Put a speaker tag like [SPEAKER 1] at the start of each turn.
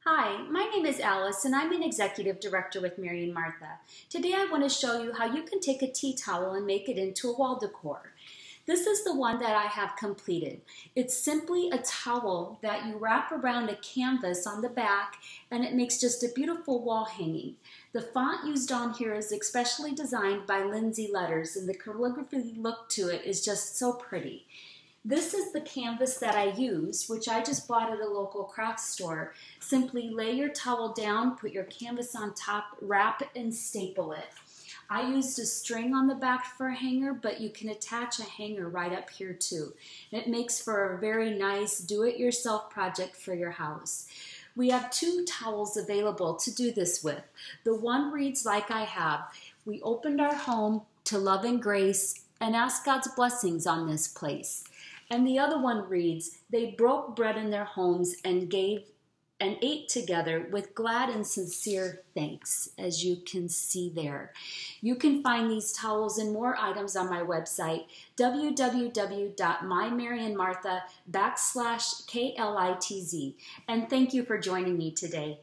[SPEAKER 1] Hi, my name is Alice and I'm an executive director with Mary and Martha. Today I want to show you how you can take a tea towel and make it into a wall decor. This is the one that I have completed. It's simply a towel that you wrap around a canvas on the back and it makes just a beautiful wall hanging. The font used on here is especially designed by Lindsay Letters and the calligraphy look to it is just so pretty. This is the canvas that I used, which I just bought at a local craft store. Simply lay your towel down, put your canvas on top, wrap it, and staple it. I used a string on the back for a hanger, but you can attach a hanger right up here too. It makes for a very nice do-it-yourself project for your house. We have two towels available to do this with. The one reads like I have. We opened our home to love and grace and ask God's blessings on this place. And the other one reads, they broke bread in their homes and gave and ate together with glad and sincere thanks, as you can see there. You can find these towels and more items on my website, www.mymaryandmartha.com/KLITZ. And thank you for joining me today.